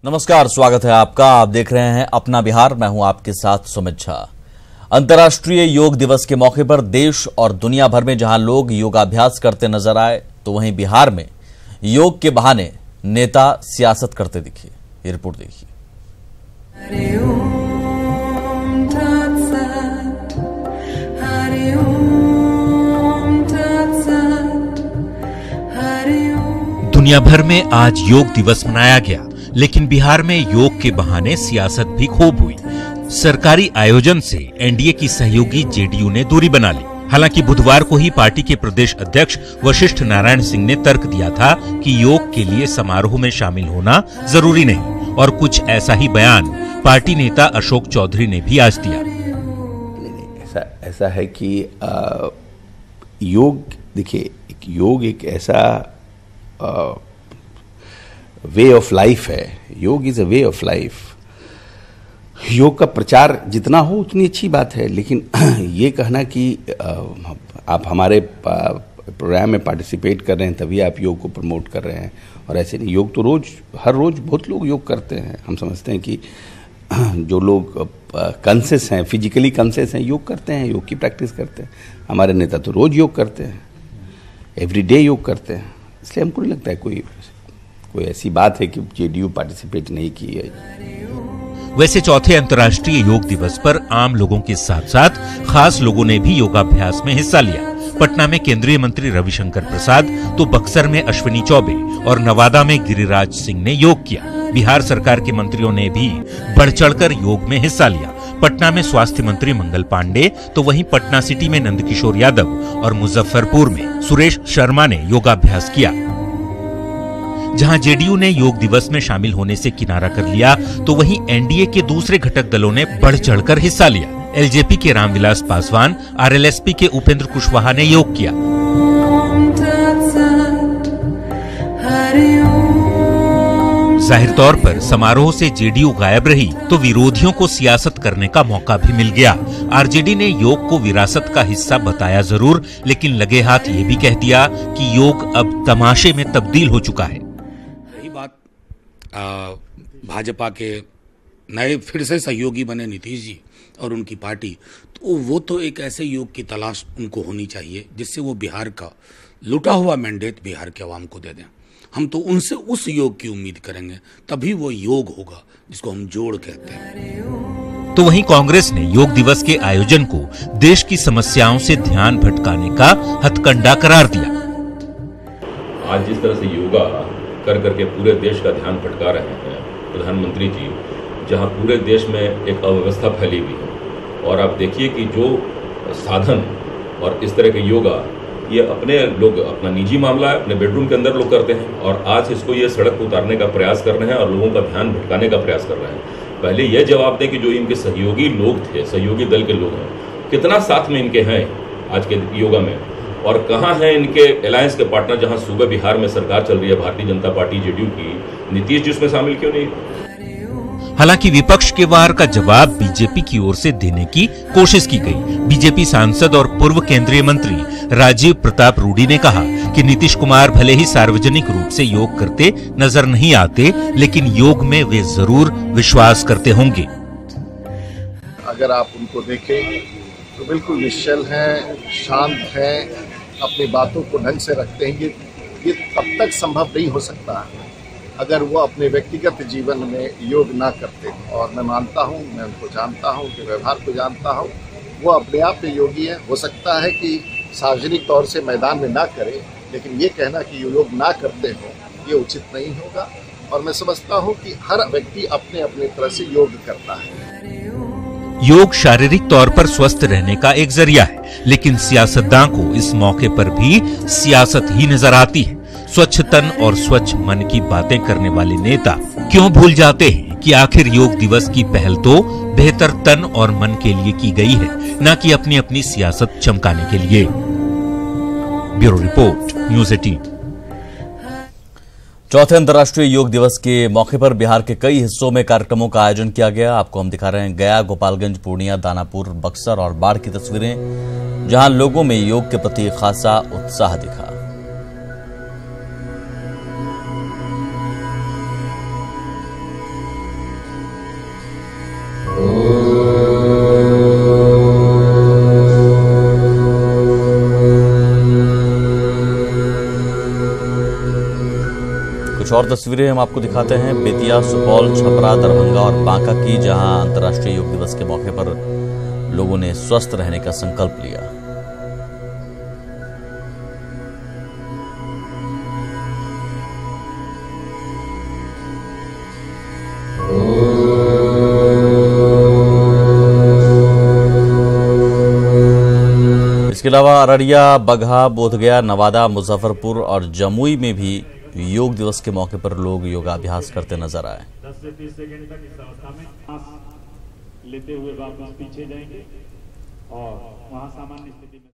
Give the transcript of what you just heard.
नमस्कार, स्वागत है आपका। आप देख रहे हैं अपना बिहार। मैं हूं आपके साथ सुमित झा। अंतर्राष्ट्रीय योग दिवस के मौके पर देश और दुनिया भर में जहां लोग योगाभ्यास करते नजर आए, तो वहीं बिहार में योग के बहाने नेता सियासत करते दिखे। ये रिपोर्ट देखिए। दुनिया भर में आज योग दिवस मनाया गया, लेकिन बिहार में योग के बहाने सियासत भी खूब हुई। सरकारी आयोजन से एनडीए की सहयोगी जेडीयू ने दूरी बना ली। हालांकि बुधवार को ही पार्टी के प्रदेश अध्यक्ष वशिष्ठ नारायण सिंह ने तर्क दिया था कि योग के लिए समारोह में शामिल होना जरूरी नहीं, और कुछ ऐसा ही बयान पार्टी नेता अशोक चौधरी ने भी आज दिया। ऐसा है कि योग, देखिए, योग एक ऐसा वे ऑफ लाइफ है। योग is a way of life. योग का प्रचार जितना हो उतनी अच्छी बात है, लेकिन ये कहना कि आप हमारे प्रोग्राम में पार्टिसिपेट कर रहे हैं तभी आप योग को प्रमोट कर रहे हैं, और ऐसे नहीं। योग तो हर रोज बहुत लोग योग करते हैं। हम समझते हैं कि जो लोग कॉन्शियस हैं, फिजिकली कॉन्शियस हैं, योग करते हैं, योग की प्रैक्टिस करते हैं। हमारे नेता तो रोज योग करते हैं, एवरीडे योग करते हैं। इसलिए हमको नहीं लगता है कोई ऐसी बात है कि जेडीयू पार्टिसिपेट नहीं की है। वैसे चौथे अंतर्राष्ट्रीय योग दिवस पर आम लोगों के साथ साथ खास लोगों ने भी योगाभ्यास में हिस्सा लिया। पटना में केंद्रीय मंत्री रविशंकर प्रसाद, तो बक्सर में अश्विनी चौबे और नवादा में गिरिराज सिंह ने योग किया। बिहार सरकार के मंत्रियों ने भी बढ़ चढ़कर योग में हिस्सा लिया। पटना में स्वास्थ्य मंत्री मंगल पांडे, तो वहीं पटना सिटी में नंदकिशोर यादव और मुजफ्फरपुर में सुरेश शर्मा ने योगाभ्यास किया। जहां जेडीयू ने योग दिवस में शामिल होने से किनारा कर लिया, तो वहीं एनडीए के दूसरे घटक दलों ने बढ़ चढ़कर हिस्सा लिया। एलजेपी के रामविलास पासवान, आरएलएसपी के उपेंद्र कुशवाहा ने योग किया। जाहिर तौर पर समारोह से जेडीयू गायब रही, तो विरोधियों को सियासत करने का मौका भी मिल गया। आरजेडी ने योग को विरासत का हिस्सा बताया जरूर, लेकिन लगे हाथ ये भी कह दिया कि योग अब तमाशे में तब्दील हो चुका है। रही बात भाजपा के नए फिर से सहयोगी बने नीतीश जी और उनकी पार्टी, तो वो तो एक ऐसे योग की तलाश उनको होनी चाहिए जिससे वो बिहार का लूटा हुआ मैंडेट बिहार के अवाम को दे दें। हम तो उनसे उस योग की उम्मीद करेंगे, तभी वो योग होगा जिसको हम जोड़ कहते हैं। तो वहीं कांग्रेस ने योग दिवस के आयोजन को देश की समस्याओं से ध्यान भटकाने का हथकंडा करार दिया। आज जिस तरह से योगा कर करके पूरे देश का ध्यान भटका रहे हैं प्रधानमंत्री जी, जहां पूरे देश में एक अव्यवस्था फैली हुई है, और आप देखिए कि जो साधन और इस तरह के योगा ये अपने लोग अपना निजी मामला है, अपने बेडरूम के अंदर लोग करते हैं, और आज इसको ये सड़क पर उतारने का प्रयास कर रहे हैं और लोगों का ध्यान भटकाने का प्रयास कर रहे हैं। पहले ये जवाब दें कि जो इनके सहयोगी लोग थे, सहयोगी दल के लोग हैं, कितना साथ में इनके हैं आज के योगा में, और कहाँ हैं इनके अलायंस के पार्टनर, जहाँ सूबे बिहार में सरकार चल रही है भारतीय जनता पार्टी जेडीयू की, नीतीश जी उसमें शामिल क्यों नहीं? हालांकि विपक्ष के वार का जवाब बीजेपी की ओर से देने की कोशिश की गई। बीजेपी सांसद और पूर्व केंद्रीय मंत्री राजीव प्रताप रूडी ने कहा कि नीतीश कुमार भले ही सार्वजनिक रूप से योग करते नजर नहीं आते, लेकिन योग में वे जरूर विश्वास करते होंगे। अगर आप उनको देखें तो बिल्कुल निश्चल हैं, शांत हैं, अपनी बातों को ढंग से रखते हैं। ये तब तक संभव नहीं हो सकता अगर वो अपने व्यक्तिगत जीवन में योग ना करते। और मैं मानता हूँ, मैं उनको जानता हूँ, उनके व्यवहार को जानता हूँ, वो अपने आप में योगी है। हो सकता है कि सार्वजनिक तौर से मैदान में ना करे, लेकिन ये कहना कि ये योग ना करते हो, ये उचित नहीं होगा। और मैं समझता हूँ कि हर व्यक्ति अपने अपने तरह से योग करता है। योग शारीरिक तौर पर स्वस्थ रहने का एक जरिया है, लेकिन सियासतदान को इस मौके पर भी सियासत ही नजर आती है। स्वच्छ तन और स्वच्छ मन की बातें करने वाले नेता क्यों भूल जाते हैं कि आखिर योग दिवस की पहल तो बेहतर तन और मन के लिए की गई है, न कि अपनी अपनी सियासत चमकाने के लिए। Bureau report, news 18। चौथे अंतर्राष्ट्रीय योग दिवस के मौके पर बिहार के कई हिस्सों में कार्यक्रमों का आयोजन किया गया। आपको हम दिखा रहे हैं गया, गोपालगंज, पूर्णिया, दानापुर, बक्सर और बाढ़ की तस्वीरें, जहां लोगों में योग के प्रति खासा उत्साह दिखा। और तस्वीरें हम आपको दिखाते हैं बेतिया, सुपौल, छपरा, दरभंगा और बांका की, जहां अंतर्राष्ट्रीय योग दिवस के मौके पर लोगों ने स्वस्थ रहने का संकल्प लिया। इसके अलावा अररिया, बगहा, बोधगया, नवादा, मुजफ्फरपुर और जमुई में भी योग दिवस के मौके पर लोग योगाभ्यास करते नजर आए। 10 से 30 सेकंड तक इस अवस्था में सांस लेते हुए वापस पीछे जाएंगे और वहां सामान्य स्थिति में